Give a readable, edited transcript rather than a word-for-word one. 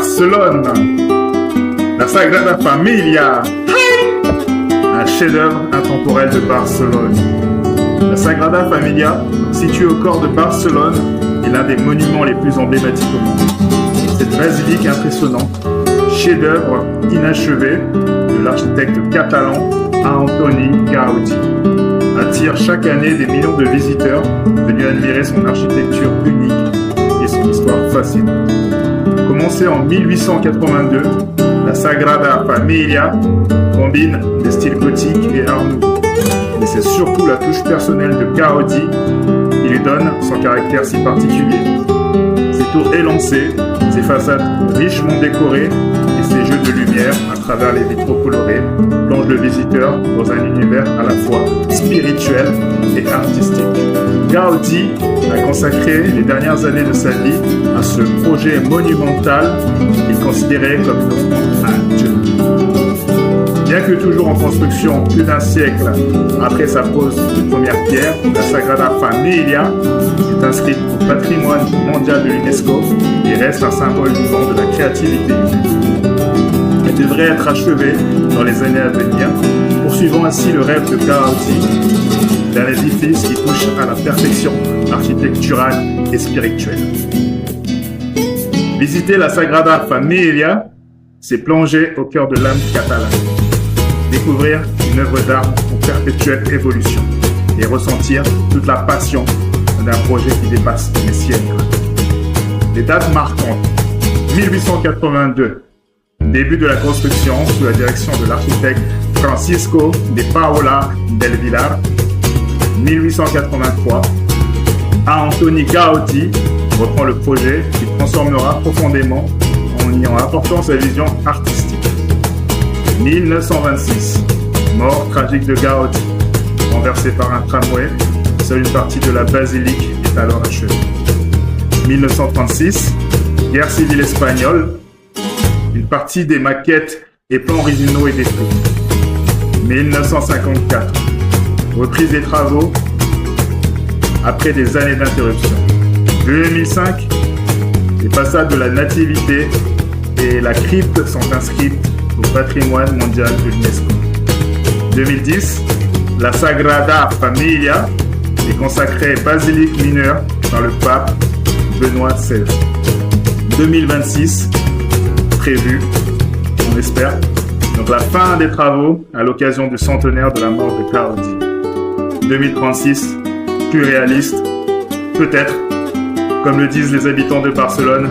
Barcelone. La Sagrada Familia, un chef-d'œuvre intemporel de Barcelone. La Sagrada Familia, située au cœur de Barcelone, est l'un des monuments les plus emblématiques au monde. Cette basilique impressionnante, chef-d'œuvre inachevé de l'architecte catalan Antoni Gaudí, attire chaque année des millions de visiteurs venus admirer son architecture unique et son histoire fascinante. Commencée en 1882, la Sagrada Familia combine des styles gothiques et art nouveau. Mais c'est surtout la touche personnelle de Gaudí qui lui donne son caractère si particulier. Ses tours élancées, ses façades richement décorées et ses jeux de lumière à travers les vitraux colorés plongent le visiteur dans un univers à la fois spirituel et artistique. Gaudí a consacré les dernières années de sa vie à ce projet monumental qu'il considérait comme une offrande à Dieu. Bien que toujours en construction plus d'un siècle après sa pose de première pierre, la Sagrada Familia est inscrite au patrimoine mondial de l'UNESCO et reste un symbole vivant de la créativité humaine. Elle devrait être achevée dans les années à venir, poursuivant ainsi le rêve de Gaudí d'un édifice qui touche à la perfection architecturale et spirituelle. Visiter la Sagrada Familia, c'est plonger au cœur de l'âme catalane. Découvrir une œuvre d'art en perpétuelle évolution et ressentir toute la passion d'un projet qui dépasse les siècles. Les dates marquantes: 1882, début de la construction sous la direction de l'architecte Francisco de Paula del Villar. 1883, Antoni Gaudí reprend le projet qui transformera profondément en y apportant sa vision artistique. 1926, mort tragique de Gaudí, renversé par un tramway, seule une partie de la basilique est alors achevée. 1936, guerre civile espagnole, une partie des maquettes et plans originaux est détruite. 1954, reprise des travaux après des années d'interruption. 2005, les façades de la Nativité et la crypte sont inscrites au patrimoine mondial de l'UNESCO. 2010, la Sagrada Familia est consacrée basilique mineure par le pape Benoît XVI. 2026, prévu, on espère, donc la fin des travaux à l'occasion du centenaire de la mort de Gaudí. 2036, plus réaliste, peut-être, comme le disent les habitants de Barcelone,